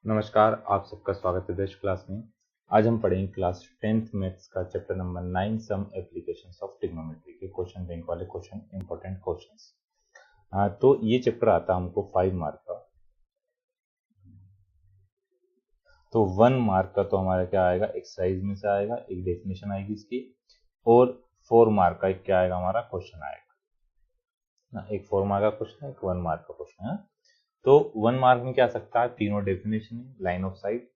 नमस्कार, आप सबका स्वागत है बेस्ट क्लास में। आज हम पढ़ेंगे क्लास 10th मैथ्स का chapter number 9 some applications of trigonometry के क्वेश्चन बैंक वाले क्वेश्चन, इंपॉर्टेंट क्वेश्चंस। तो ये चैप्टर आता है हमको 5 मार्क का। तो 1 मार्क का तो हमारा क्या आएगा, एक्सरसाइज में से आएगा, एक डेफिनेशन आएगी इसकी, और 4 मार्क का एक क्या आएगा, हमारा क्वेश्चन आएगा। एक 4 मार्क का क्वेश्चन है, एक 1 मार्क का क्वेश्चन है। तो 1 मार्क में क्या आ सकता है, तीनों डेफिनेशन है, line of site,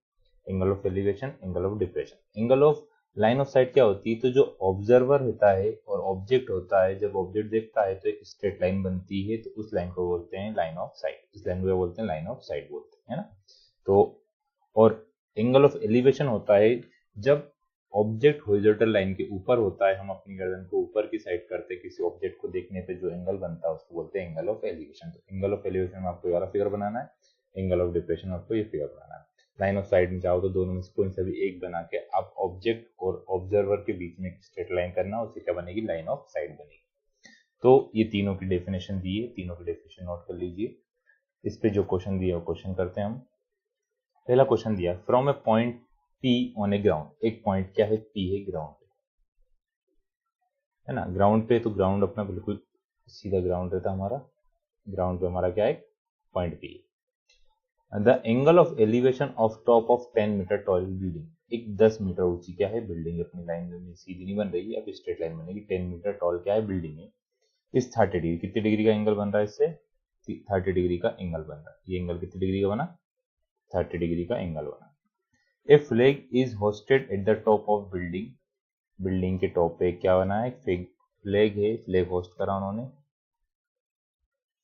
angle of elevation, angle of depression. Angle of line of site क्या होती है, तो जो ऑब्जर्वर होता है और ऑब्जेक्ट होता है, जब ऑब्जेक्ट देखता है तो एक स्ट्रेट लाइन बनती है, तो उस लाइन को बोलते हैं लाइन ऑफ साइट। इस लाइन को बोलते हैं लाइन ऑफ साइट बोलते हैं, है ना। तो और एंगल ऑफ एलिवेशन होता है जब ऑब्जेक्ट हॉरिजॉन्टल लाइन के ऊपर होता है, हम अपनी गर्दन को ऊपर की साइड करते हैं, किसी ऑब्जेक्ट को देखने पे जो एंगल बनता है उसको बोलते हैं एंगल ऑफ एलिवेशन। तो एंगल ऑफ एलिवेशन में आपको ये वाला फिगर बनाना है, एंगल ऑफ डिप्रेशन में आपको ये फिगर बनाना है। लाइन ऑफ साइड में चाहो तो दोनों में से कोई सा भी एक बना के आप ऑब्जेक्ट और ऑब्जर्वर के बीच में एक स्ट्रेट लाइन करना, उससे क्या बनेगी, लाइन ऑफ साइड बनेगी। तो ये तीनों की डेफिनेशन दी है, तीनों की डेफिनेशन नोट कर लीजिए। इस पे जो क्वेश्चन दिया वो क्वेश्चन करते हैं हम। पहला क्वेश्चन दिया, from a point P on a ground. एक पॉइंट क्या है, P है ग्राउंड पे, है ना। ग्राउंड पे तो ग्राउंड अपना बिल्कुल सीधा ग्राउंड रहता है हमारा, ग्राउंड पे हमारा क्या है, पॉइंट P है। The angle of elevation of top of 10 metre tall building. एक 10 मीटर ऊंची क्या है बिल्डिंग, अपनी लाइन में सीधी नहीं बन रही है, अब स्ट्रेट लाइन बनेगी। 10 मीटर टॉल क्या है बिल्डिंग है, इस 30 डिग्री, कितने डिग्री का एंगल बन रहा है इससे, 30 डिग्री का एंगल बन रहा है। ये एंगल कितने डिग्री का बना, 30 डिग्री का एंगल बना। A flag is hosted at the top of building. Building के टॉप पे क्या बना है, फ्लैग है, फ्लैग होस्ट करा उन्होंने,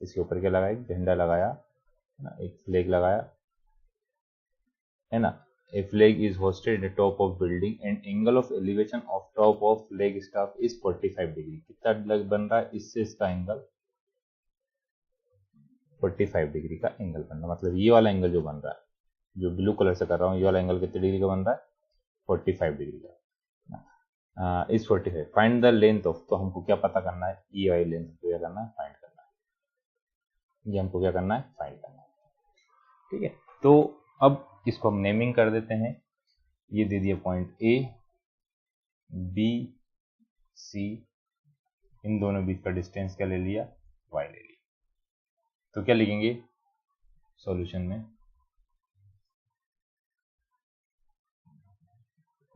इसके ऊपर क्या लगाया, झंडा लगाया, है ना, एक फ्लैग लगाया, है ना। A flag is hosted at the top of building and angle of elevation of top of flag staff is 45 degree. कितना बन रहा है इससे, इसका एंगल 45 डिग्री का एंगल बन रहा है। मतलब ये वाला एंगल जो बन रहा है, जो ब्लू कलर से कर रहा हूँ, ये वाला एंगल कितने डिग्री का बन रहा है, 45 डिग्री का। Is 45। Find the length of, तो हमको क्या पता करना है, ये वाली लेंथ को क्या करना है, फाइंड करना है। ये हमको क्या करना है, फाइंड करना है, ठीक है। तो अब इसको हम नेमिंग कर देते हैं। ये दे दिया पॉइंट ए, बी, सी, इन दोनों बीच का डिस्टेंस क्या ले लिया, वाई ले लिया। तो क्या लिखेंगे सॉल्यूशन में,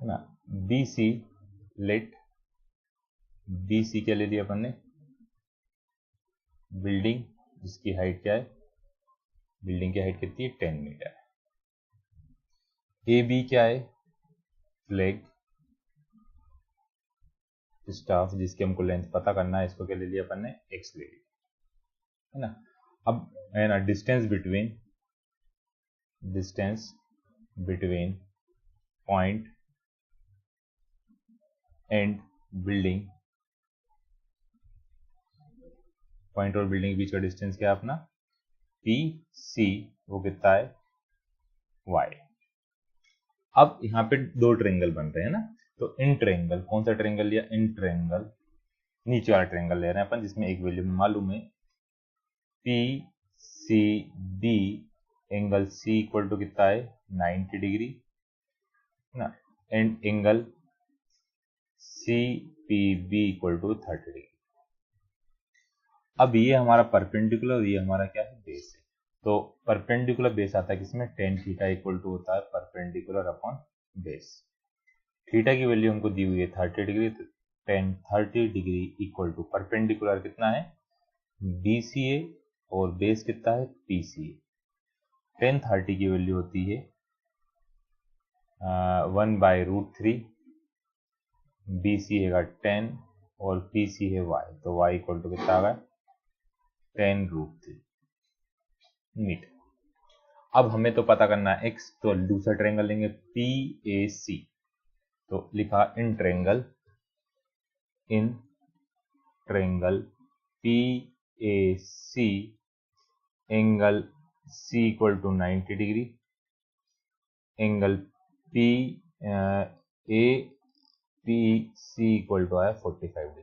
है ना। B C, let B C क्या ले लिया अपन ने, बिल्डिंग, जिसकी हाइट क्या है, बिल्डिंग की हाइट कितनी है, 10 मीटर है। ए बी क्या है, फ्लैग स्टाफ, जिसकी हमको लेंथ पता करना है, इसको क्या ले लिया अपन ने, एक्स ले लिया, है ना। अब है ना, distance between point and building, point और बिल्डिंग के बीच का डिस्टेंस क्या है अपना, पी सी, वो कितना है, वाई। अब यहाँ पे दो ट्रेंगल बन रहे हैं ना, तो इन ट्रेंगल, कौन सा ट्रेंगल लिया, इन ट्रेंगल, नीचे वाला ट्रेंगल ले रहे हैं अपन, जिसमें एक वैल्यू मालूम है, P C B, angle C equal to कितना है, 90 डिग्री, है ना, and angle C P B equal to 30 degree. अब ये हमारा परपेंडिकुलर, ये हमारा क्या है, बेस है। तो परपेंडिकुलर बेस आता है किसमें, टेन थीटा इक्वल टू होता है परपेंडिकुलर अपॉन बेस। थीटा की वैल्यू हमको दी हुई है 30 डिग्री, तो tan 30 degree equal to perpendicular कितना है, बी सी ए, और बेस कितना है, पी सी ए। टेन 30 की वैल्यू होती है 1/√3, बी सी है 10 और पी सी है वाई, तो वाई इक्वल टू कितना आ गया, 10√3 मीटर। अब हमें तो पता करना है एक्स, तो दूसरा ट्रायंगल लेंगे पी ए सी, तो लिखा in triangle P A C, angle C equal to 90 degree, angle P A P C equal to आया 45 डिग्री।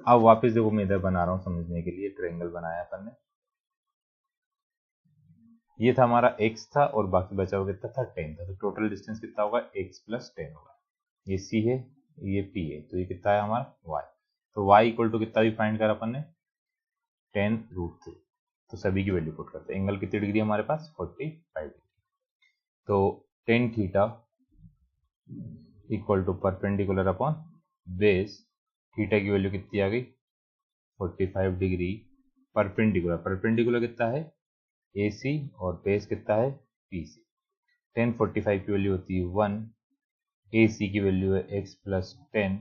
अब वापस देखो, मैं इधर बना रहा हूं समझने के लिए, ट्रायंगल बनाया अपन ने, ये था हमारा x था और बाकी बचा हुआ कितना था 10 था, तो टोटल डिस्टेंस कितना होगा x प्लस 10 होगा। ये c है, ये p है, तो ये कितना है हमारा y। तो y इक्वल टू कितना भी फाइंड करा अपन ने 10√3। तो सभी की वैल्यू पुट करते हैं। एंगल कितनी डिग्री हमारे पास 45 डिग्री। तो tan theta equal to perpendicular upon base, theta की वैल्यू कितनी आ गई 45 डिग्री परपेंडिकुलर। परपेंडिकुलर कितना है AC और बेस कितना है PC। tan 45 की वैल्यू होती है 1, AC की वैल्यू है x प्लस 10,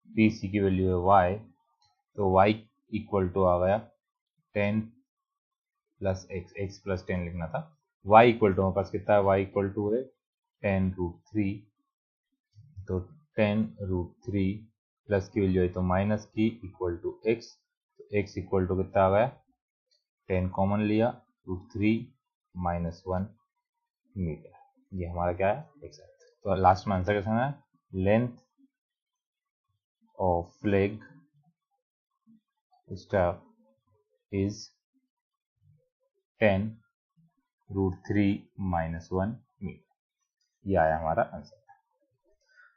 PC की वैल्यू है y, तो y इक्वल टू आ गया 10 प्लस x प्लस 10 लिखना था। y इक्वल टू हमारे पास कितना है, y इक्वल टू है 10√3, तो 10√3 प्लस की वैल्यू है तो माइनस की इक्वल टू x, तो x इक्वल टू कितना आ गया 10 कॉमन लिया, √3 माइनस 1 मीटर। ये हमारा क्या है x है। तो लास्ट में आंसर कैसा है, length of flag staff is 10√3 minus 1 metre. ये आया हमारा आंसर।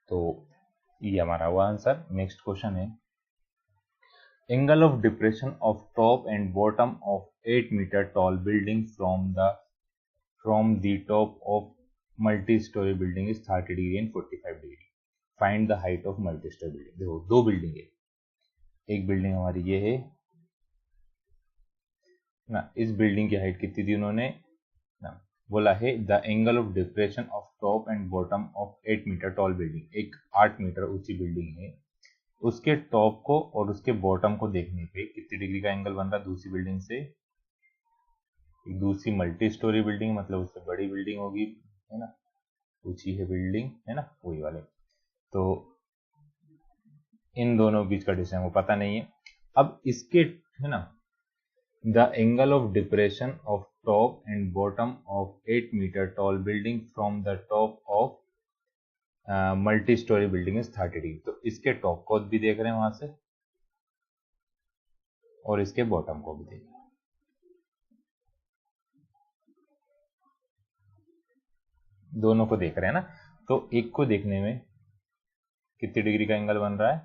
तो ये हमारा हुआ आंसर। नेक्स्ट क्वेश्चन है, angle of depression of top and bottom of 8 metre tall building from the top of multi storey building is 30 degree and 45 degree. Find the height of multi storey building. देखो दो building है, एक building हमारी ये है ना, इस building की हाइट कितनी दी उन्होंने ना, बोला है the angle of depression of top and bottom of 8 metre tall building. एक 8 मीटर ऊंची बिल्डिंग है, उसके टॉप को और उसके बॉटम को देखने पे कितनी डिग्री का एंगल बन रहा है दूसरी बिल्डिंग से। एक दूसरी मल्टी स्टोरी बिल्डिंग मतलब उससे बड़ी बिल्डिंग होगी है ना, ऊंची है बिल्डिंग है ना, वही वाले। तो इन दोनों बीच का डिस्टेंस को पता नहीं है। अब इसके है ना, the angle of depression of top and bottom of 8 metre tall building from the top of multi storey building is 30 degree. तो इसके टॉप को भी देख रहे हैं वहां से और इसके बॉटम को भी देख रहे हैं, दोनों को देख रहे हैं ना। तो एक को देखने में कितनी डिग्री का एंगल बन रहा है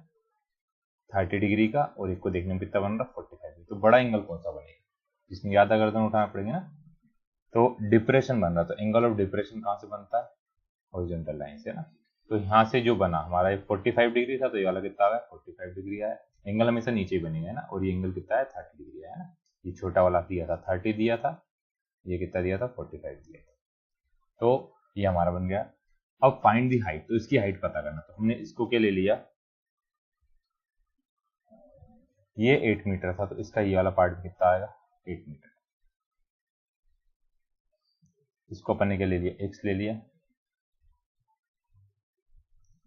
30 डिग्री का, और एक को देखने में कितना बन रहा है 45 डिग्री। तो बड़ा एंगल कौन सा बनेगा, जिसमें ज्यादा गर्दन उठाना पड़ेगा ना। तो डिप्रेशन बन रहा, तो एंगल ऑफ डिप्रेशन कहां से बनता है हॉरिजॉन्टल लाइन से ना। तो यहाँ से जो बना हमारा 45 डिग्री था, तो ये वाला कितना आया 45 डिग्री आया। एंगल हमेशा नीचे ही बनेगा है ना, और ये एंगल कितना है 30 डिग्री है ना। ये छोटा वाला दिया था 30 दिया था, ये कितना दिया था 45 दिया था। तो ये हमारा बन गया। अब फाइंड दी हाइट, तो इसकी हाइट पता करना। तो हमने इसको क्या ले लिया, ये 8 मीटर था, तो इसका ये वाला पार्ट कितना आएगा 8 मीटर। इसको अपन ने क्या ले लिया x ले लिया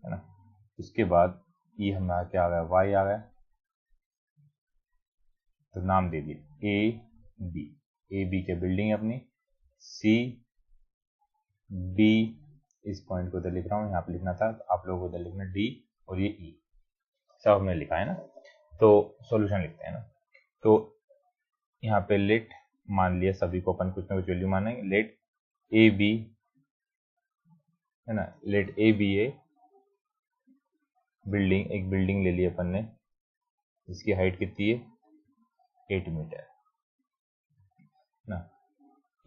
है ना। उसके बाद ये हमारा क्या आ गया y आ गया, तो नाम दे दिया ए बी के बिल्डिंग है अपनी, सी डी इस पॉइंट को उधर लिख रहा हूँ, यहाँ पे लिखना था तो आप लोगों को उधर लिखना डी, और ये ई सब हमने लिखा है ना। तो सॉल्यूशन लिखते हैं ना। तो यहाँ पे लेट मान लिया, सभी को अपन कुछ ना कुछ वैल्यू मानेंगे। लेट ए बी है ना, let A B A building, एक बिल्डिंग ले ली अपन ने, इसकी हाइट कितनी है 8 मीटर ना।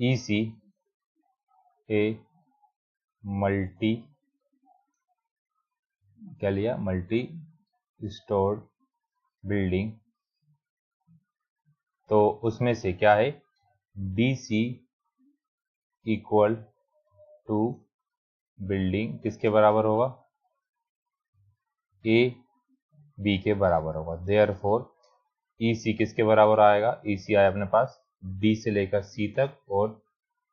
ई सी ए मल्टी क्या लिया मल्टी स्टोर्ड बिल्डिंग, तो उसमें से क्या है D C equal to building किसके बराबर होगा ए बी के बराबर होगा। देयरफॉर ई सी किसके बराबर आएगा, ई सी आया अपने पास डी से लेकर सी तक और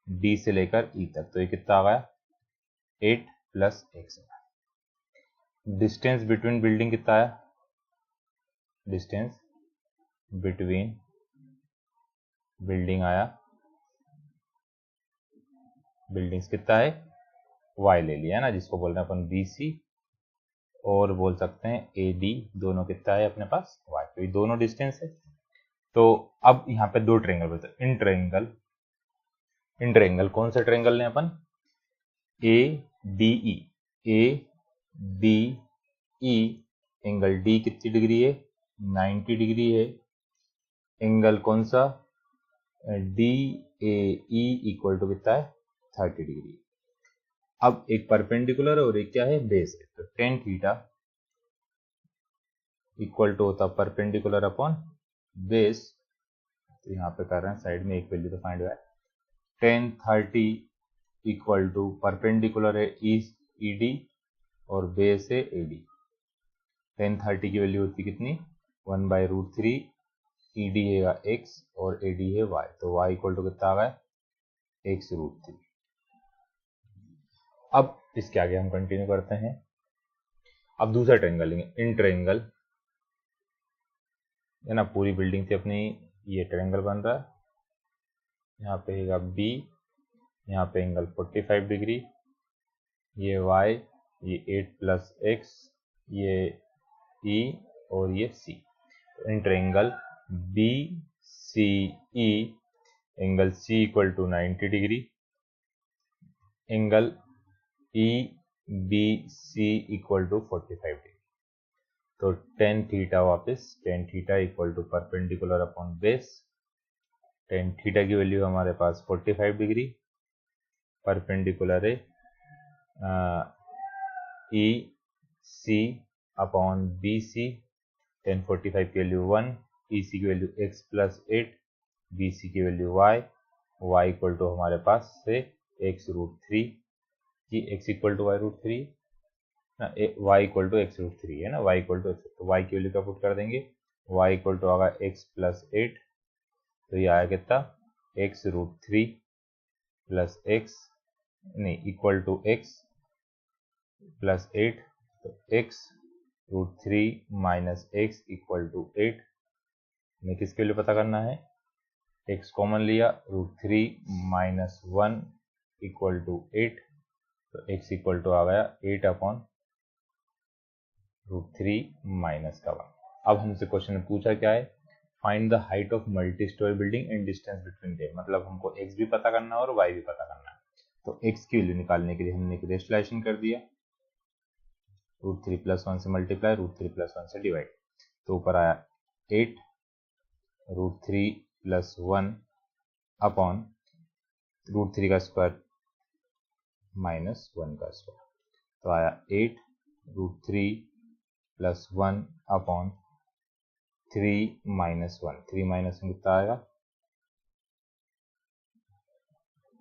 डी से लेकर ई तक, तो ये कितना आ गया 8 plus x। Distance between building कितना आया, डिस्टेंस बिटवीन बिल्डिंग आया, बिल्डिंग्स कितना है y ले लिया है ना, जिसको बोल रहे हैं अपन बी सी, और बोल सकते हैं ए डी, दोनों कितना है अपने पास y, तो ये दोनों डिस्टेंस है। तो अब यहाँ पे दो ट्रायंगल बोलते हैं, इन ट्रायंगल इन ट्रायंगल, कौन सा ट्रायंगल लें अपन, ADE, ADE, एंगल D कितनी डिग्री है, 90 डिग्री है। एंगल कौन सा, DAE इक्वल टू कितना है, 30 डिग्री। अब एक परपेंडिकुलर और एक क्या है, बेस है, तो टेन थीटा इक्वल टू होता परपेंडिकुलर अपॉन बेस। तो यहाँ पे कर रहे हैं साइड में एक वैल्यू तो फाइंड हुआ है, टेन 30 इक्वल टू परपेंडिकुलर है ED और बेस है AD। टेन 30 की वैल्यू होती कितनी, 1/√3, ED है x और AD है y, तो y इक्वल टू कितना आ गया, x√3। अब इसके आगे हम कंटिन्यू करते हैं। अब दूसरा ट्रायंगल लेंगे, इन ट्रायंगल है ना, पूरी बिल्डिंग थी अपनी, ये ट्रायंगल बन रहा है, यहाँ पे है B, यहाँ पे एंगल 45 डिग्री, ये y, ये 8 + x, ये E और ये C। In triangle BCE, angle C equal to 90 degree, angle EBC equal to 45 degree. तो टेन थीटा वापस, tan theta equal to perpendicular upon base. Tan theta की वैल्यू हमारे पास 45 डिग्री, परपेंडिकुलर है EC अपॉन BC। टेन 45 की value 1, EC की value x + 8, BC की value y equal to हमारे पास से x√3, कि x इक्वल टू y√3 ना, y इक्वल टू x√3 है ना, y इक्वल टू x, तो y की वैल्यू का पुट कर देंगे, y इक्वल टू आएगा x + 8, तो ये आया कितना, x√3 + x नहीं इक्वल टू x + 8, तो x√3 - x इक्वल टू 8। हमें किसके लिए पता करना है, x कॉमन लिया, √3 - 1 इक्वल टू 8, तो x इक्वल टू आ गया 8/√3 - 1। अब हमसे क्वेश्चन में पूछा क्या है, find the height of multi storey building and distance between them, मतलब हमको x भी पता करना है और y भी पता करना है। तो x की वैल्यू निकालने के लिए हमने एक रेशनलाइजेशन कर दिया, √3 + 1 से मल्टीप्लाई, √3 + 1 से डिवाइड, तो ऊपर आया 8 √3 + 1 अपॉन √3 का स्क्वायर -1 का स्क्वायर, तो आया 8 √3 + 1 अपॉन 3 - 1, 3 - 1 कितना आएगा,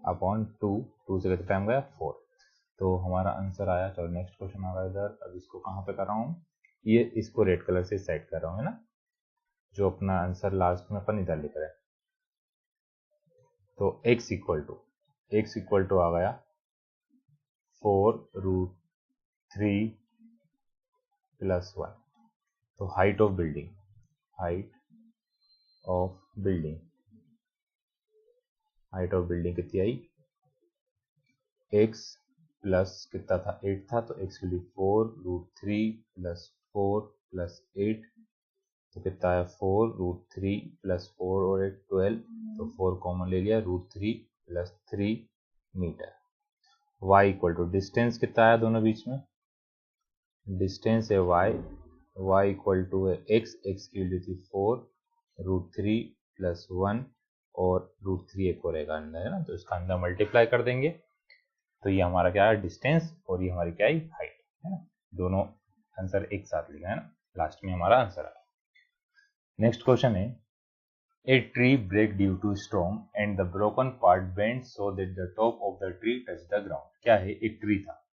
अपॉन 2, 2 से कितना टाइम गया 4, तो हमारा आंसर आया। चलो नेक्स्ट क्वेश्चन आ गया इधर। अब इसको कहाँ पे कर रहा हूँ, ये इसको रेड कलर से सेट कर रहा हूँ, है ना, जो अपना आंसर लास्ट में अपन इधर लिख रहे हैं। तो x इक्वल टू आ गया 4√3 + 1। तो हाइट ऑफ बिल्डिंग कितनी आई, x प्लस कितना था, 8 था, तो x वैल्यू 4√3 + 4 + 8, तो कितना है 4√3 + 4 और 8 12, तो 4 कॉमन ले लिया, √3 + 3 metre. y equal to distance कितना आया दोनों बीच में, डिस्टेंस है y इक्वल टू है x की वैल्यू थी 4√3 + 1 और √3 एक और रहेगा अंदर, है ना, तो इसका अंदर मल्टीप्लाई कर देंगे, तो ये हमारा क्या है डिस्टेंस और ये हमारी क्या है हाइट, है ना, दोनों आंसर एक साथ लिखा है ना, लास्ट में हमारा आंसर आया। नेक्स्ट क्वेश्चन है, a tree break due to storm and the broken part bend so that the top of the tree touch the ground. क्या है, एक ट्री था,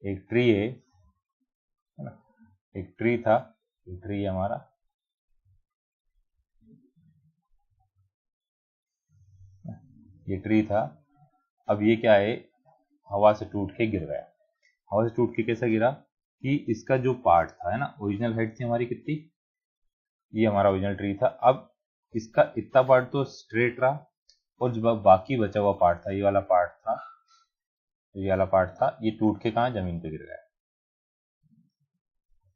एक ट्री है ना, एक ट्री था, एक ट्री है हमारा, ये ट्री था। अब ये क्या है, हवा से टूट के गिर गया। हवा से टूट के कैसे गिरा, कि इसका जो पार्ट था, है ना, ओरिजिनल हाइट थी हमारी कितनी, ये हमारा ओरिजिनल ट्री था। अब इसका इतना पार्ट तो स्ट्रेट रहा और जो बाकी बचा हुआ पार्ट था, ये वाला पार्ट था, ये वाला पार्ट था, ये टूट के कहाँ, जमीन पे गिर गया।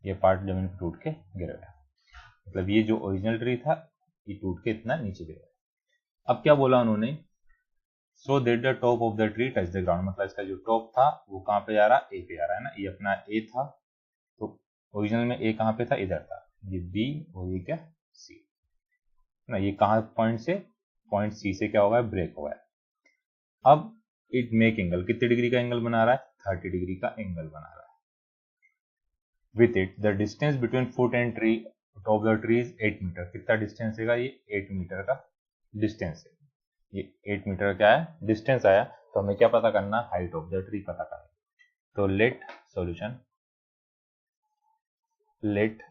ये पार्ट जमीन पे टूट के गिर गया, मतलब ये जो ओरिजिनल ट्री था ये टूट के इतना नीचे गिर गया। अब क्या बोला उन्होंने, सो that the top of the tree touch the ground, मतलब इसका जो टॉप था वो कहाँ पे जा रहा है, ए पे जा रहा है ना, ये अपना ए था, तो ओरिजिनल में ए कहाँ पे था, इधर था, ये बी और ये क्या सी ना, ये कहाँ पॉइंट से, पॉइंट सी से क्या होगा, ब्रेक होगा। अब इट मेक एंगल, कितने डिग्री का एंगल बना रहा है, 30 डिग्री का एंगल बना रहा है। With it the distance between foot and tree top the tree is 8 metre, कितना डिस्टेंस है, ये 8 मीटर का डिस्टेंस है, ये 8 मीटर क्या है डिस्टेंस आया। तो हमें क्या पता करना, हाइट ऑफ द ट्री पता करना। तो let solution, let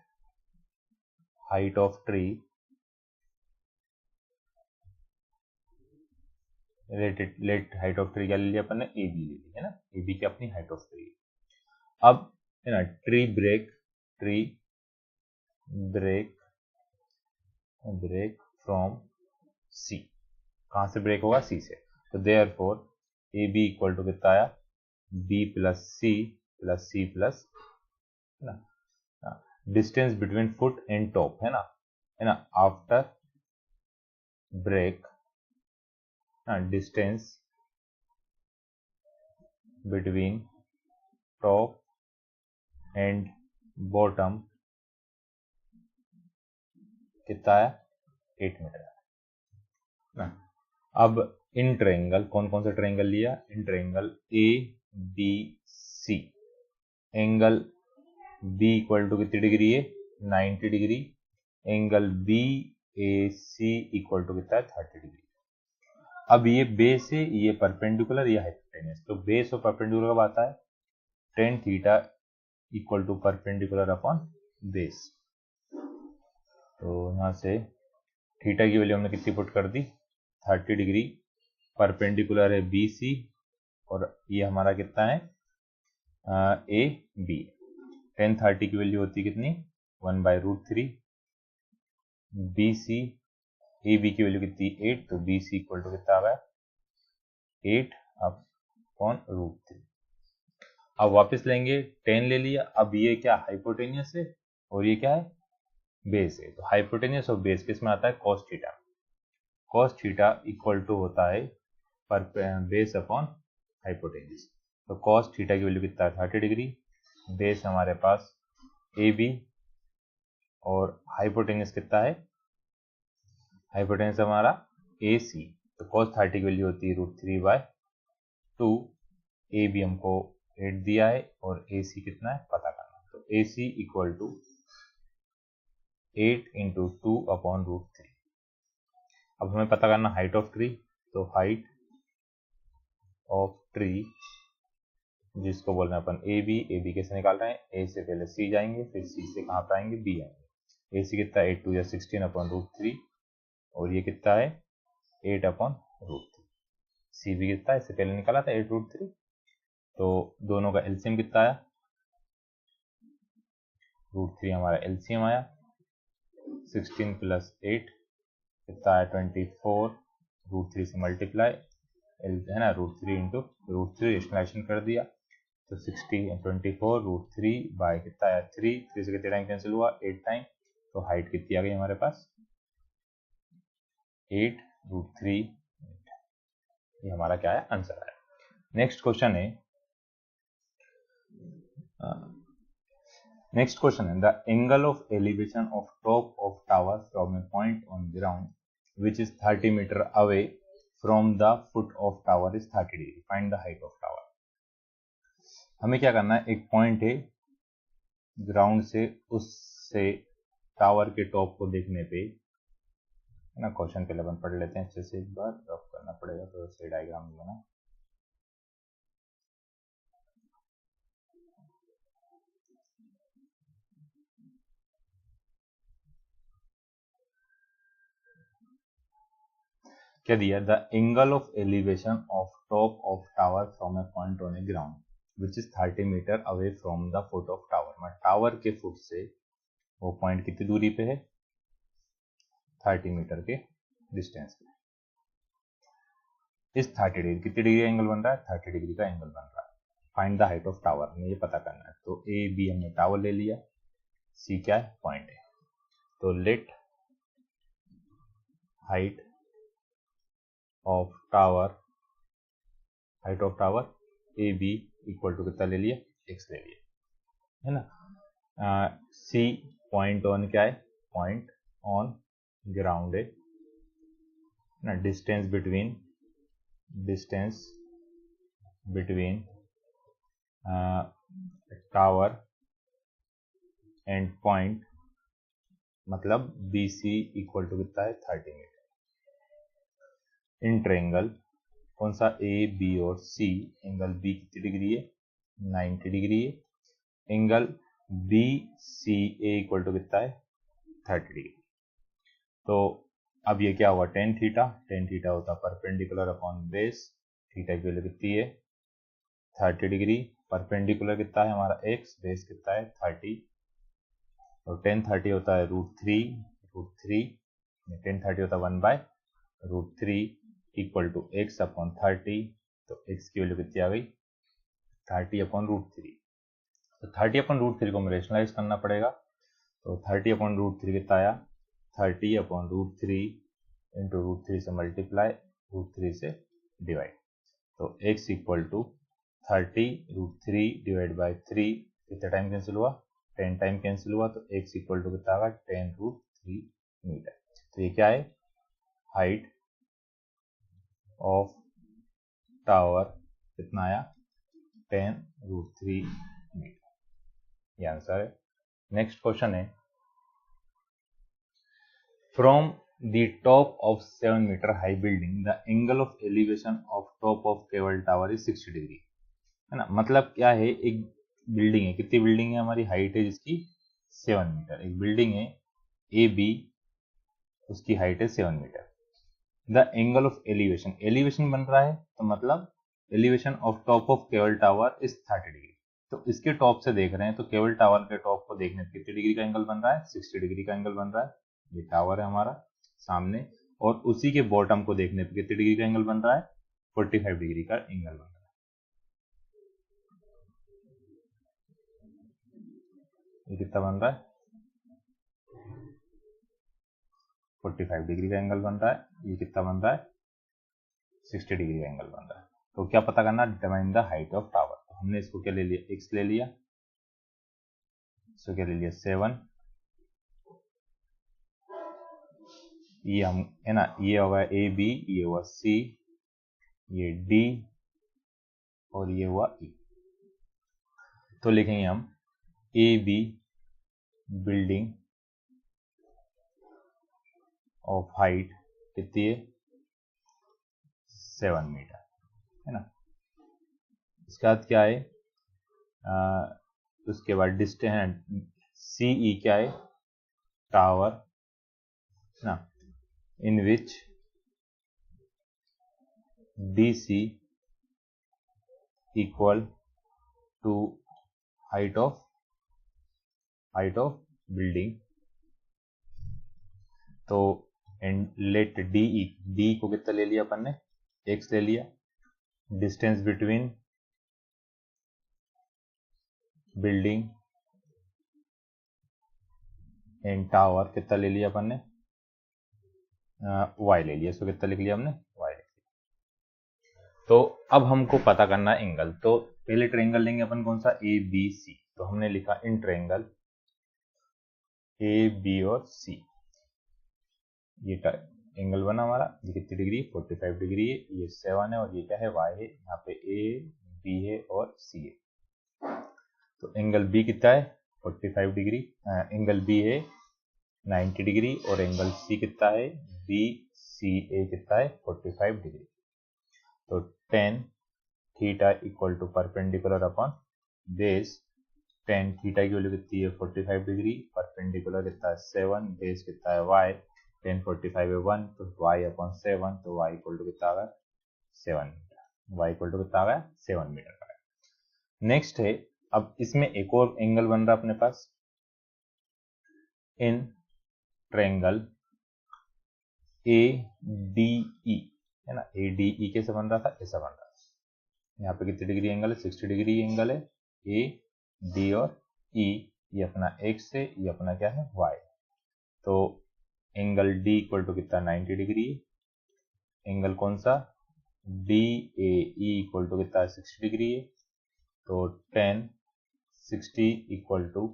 height of tree, let height of tree क्या ले लिया अपन ने, ए बी ले ली है ना, ए बी की अपनी हाइट ऑफ ट्री। अब है ना, ट्री ब्रेक फ्रॉम सी, कहां से ब्रेक होगा, सी से। तो therefore A B equal to कितना आया, बी प्लस सी प्लस है ना, distance between foot and top है ना, after break, distance between top and bottom कितना है, 8 मीटर ना। अब इन ट्रायंगल, कौन कौन सा ट्रायंगल लिया, in triangle A B C, angle B equal to कितनी डिग्री है, 90 degree, angle B A C equal to कितना है, 30 डिग्री। अब ये बेस है, ये परपेंडिकुलर, ये हाइपोटेन्यूस, तो बेस और परपेंडिकुलर कब आता है, tan theta equal to perpendicular upon base. तो यहाँ से थीटा की वैल्यू हमने कितनी पुट कर दी, 30 डिग्री, परपेंडिकुलर है बी सी, और ये हमारा कितना है, ए बी। 1030 की वैल्यू होती है कितनी, 1/√3, बी सी ए बी की वैल्यू कितनी, 8, तो बी सी इक्वल टू कितना आ गया, 8/√3। अब वापस लेंगे, 10 ले लिया, अब ये क्या हाइपोटेनियस है और ये क्या है, बेस है, तो हाइपोटेनियस और बेस किस में आता है, cos theta, cos theta equal to होता है पर बेस अपॉन हाइपोटेनियस। तो cos थीटा की वैल्यू कितना है, 30 डिग्री, बेस हमारे पास ए बी, और हाइपोटेनियस कितना है, हाइपोटेनियस हमारा ए सी, तो cos 30 की वैल्यू होती है √3/2, ए बी हमको 8 दिया है और ए सी कितना है पता करना, तो ए सी इक्वल टू 8 × 2/√3। अब हमें पता करना हाइट ऑफ ट्री, तो हाइट ऑफ ट्री जिसको बोल रहे हैं अपन ए बी कैसे निकाल रहे हैं, ए से पहले सी जाएंगे, फिर सी से कहाँ पर आएंगे, बी आएंगे। ए सी कितना है, 8 2 16/√3, और ये कितना है 8/√3। सी बी कितना है, इससे पहले निकाला था 8√3, तो दोनों का एलसीएम कितना आया, √3 हमारा एलसीएम आया, 16 + 8 कितना है 24, √3 से मल्टीप्लाई है ना, √3 × √3 रेशनलाइजेशन कर दिया, तो 24 √3 कितना आया 3 से कितने टाइम कैंसिल हुआ, 8 टाइम, तो हाइट कितनी आ गई हमारे पास, 8√3, ये हमारा क्या है आंसर आया। नेक्स्ट क्वेश्चन है, the angle of elevation of top of tower from a point on ground which is 30 metre away from the foot of tower is 30 degree, find the height of tower. हमें क्या करना है, एक point है ground से, उससे tower के top को देखने पे है ना, क्वेश्चन पहले अपन पढ़ लेते हैं अच्छे से, एक बार ड्रॉप करना पड़ेगा तो सही डायग्राम बना। क्या दिया, the angle of elevation of top of tower from a point on a ground which is 30 metre away from the foot of tower, मतलब टावर के फुट से वो पॉइंट कितनी दूरी पे है, 30 मीटर के डिस्टेंस पे। इस 30 डिग्री, कितनी डिग्री एंगल बन रहा है, 30 डिग्री का एंगल बन रहा है। Find the height of tower, हमें ये पता करना है, तो ए बी हमने टावर ले लिया, सी क्या है पॉइंट है, तो let height of tower height of tower A B equal to कितना ले लिया, x ले लिया, है ना। सी पॉइंट ऑन क्या है, पॉइंट ऑन ग्राउंड है ना। Distance between tower and point मतलब बी सी इक्वल टू कितना है, 30 मीटर। इन ट्रायंगल कौन सा, ए बी और सी, एंगल बी कितनी डिग्री है, 90 डिग्री है। Angle B C A equal to कितना है, 30 डिग्री। तो अब ये क्या हुआ, टेन थीटा होता परपेंडिकुलर अपॉन बेस, थीटा की वैल्यू कितनी है, 30 डिग्री। परपेंडिकुलर कितना है हमारा x, बेस कितना है 30, तो टेन 30 होता है √3, 10 30 होता है 1/√3 इक्वल टू x अपॉन 30, तो x की वैल्यू कितनी आ गई, 30/√3। तो 30/√3 को हमें रेशनलाइज करना पड़ेगा, तो 30/√3 कितना आया, 30/√3 इंटू √3 से मल्टीप्लाई, √3 से डिवाइड, तो x equal to 30√3 divide by 3, कितना टाइम कैंसिल हुआ, 10 टाइम कैंसिल हुआ, तो x इक्वल टू कितना आएगा, 10√3 मीटर। तो ये क्या है, हाइट ऑफ टावर कितना आया, 10√3 मीटर, ये आंसर है। नेक्स्ट क्वेश्चन है, from the top of 7 metre high building the angle of elevation of top of cable tower is 60 degree, है ना। मतलब क्या है, एक बिल्डिंग है, कितनी बिल्डिंग है हमारी, हाइट है जिसकी 7 मीटर, एक बिल्डिंग है ए बी, उसकी हाइट है 7 metre. The angle of elevation बन रहा है, तो मतलब elevation of top of cable tower is 30 degree. तो इसके टॉप से देख रहे हैं, तो केबल टावर के टॉप को देखने पर कितनी डिग्री का एंगल बन रहा है, 60 डिग्री का एंगल बन रहा है। ये टावर है हमारा सामने, और उसी के बॉटम को देखने पर कितनी डिग्री का एंगल बन रहा है, 45 डिग्री का एंगल बन रहा है। ये कितना बन रहा है, 45 डिग्री का एंगल बन रहा है। ये कितना बन रहा है, 60 डिग्री का एंगल बन रहा है। तो क्या पता करना, determine the height of tower. तो हमने इसको क्या ले लिया, x ले लिया, इसको क्या ले लिया 7, ये हम है ना, ये होगा ए बी, ये हुआ सी, ये डी, और ये हुआ ई। तो लिखेंगे हम A B building of height कितनी है, 7 मीटर, है ना। इसके बाद क्या है, उसके बाद डिस्टेंस सीई क्या है, टावर ना, in which DC equal to height of building. तो एंड लेट डी को कितना ले लिया अपन ने, x ले लिया। Distance between building and tower कितना ले लिया अपन ने, y ले लिया। इसको कितना लिख लिया हमने, y लिख लिया। तो अब हमको पता करना है एंगल। तो पहले ट्रायंगल लेंगे अपन कौन सा, ए बी सी। तो हमने लिखा इन ट्रायंगल ए बी और सी, ये एंगल बना हमारा, ये कितनी डिग्री, 45 डिग्री है, ये 7 है, और ये क्या है, y है। यहाँ पे ए बी है और सी है। तो एंगल बी कितना है, 45 डिग्री, एंगल बी है 90 डिग्री, और एंगल सी कितना है, बी सी ए कितना है, 45 डिग्री। तो tan theta equal to perpendicular upon base, tan theta की वैल्यू कितनी है, 45 डिग्री, परपेंडिकुलर कितना है 7, बेस कितना है y, tan 45 है 1, तो y अपॉन 7, तो y इक्वल टू कितना आ गया, 7 मीटर। y इक्वल टू कितना आ गया, 7 मीटर का। नेक्स्ट है, अब इसमें एक और एंगल बन रहा है अपने पास, इन ट्रायंगल ए डी ई, है ना। ए डी ई कैसे बन रहा था, ऐसा बन रहा था। यहाँ पे कितनी डिग्री एंगल है, 60 डिग्री एंगल है। ए डी और ई, ये अपना x है, ये अपना क्या है, y। तो एंगल डी इक्वल टू कितना, 90 डिग्री। एंगल कौन सा, डी ए इक्वल टू कितना 60 डिग्री है, तो tan 60 equal to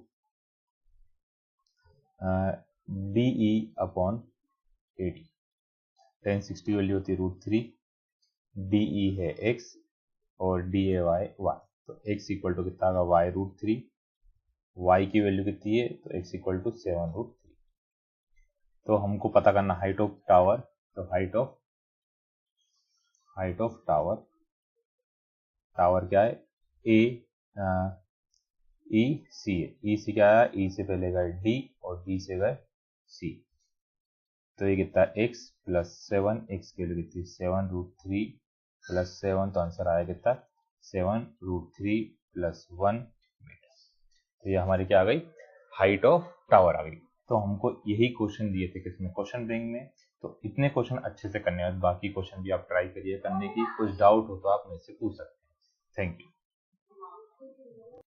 D E upon 80। tan 60 value होती है √3, डी ई है x और डी ए वाई वाई, तो x इक्वल टू कितना होगा y √3, y की वैल्यू कितनी है तो x इक्वल टू 7√3। तो हमको पता करना हाइट ऑफ टावर, तो हाइट ऑफ टावर क्या है ए ई सी है, ई सी क्या है, ई से पहले गए डी और डी से गए सी, तो ये कितना x प्लस 7, x के लिए कितनी 7√3 प्लस 7, तो आंसर आया कितना 7√3 प्लस 1 मीटर। तो ये हमारी क्या आ गई हाइट ऑफ टावर आ गई। तो हमको यही क्वेश्चन दिए थे किसमें क्वेश्चन बैंक में, तो इतने क्वेश्चन अच्छे से करने हैं, बाकी क्वेश्चन भी आप ट्राई करिए करने की, कुछ डाउट हो तो आप मेरे से पूछ सकते हैं। Thank you.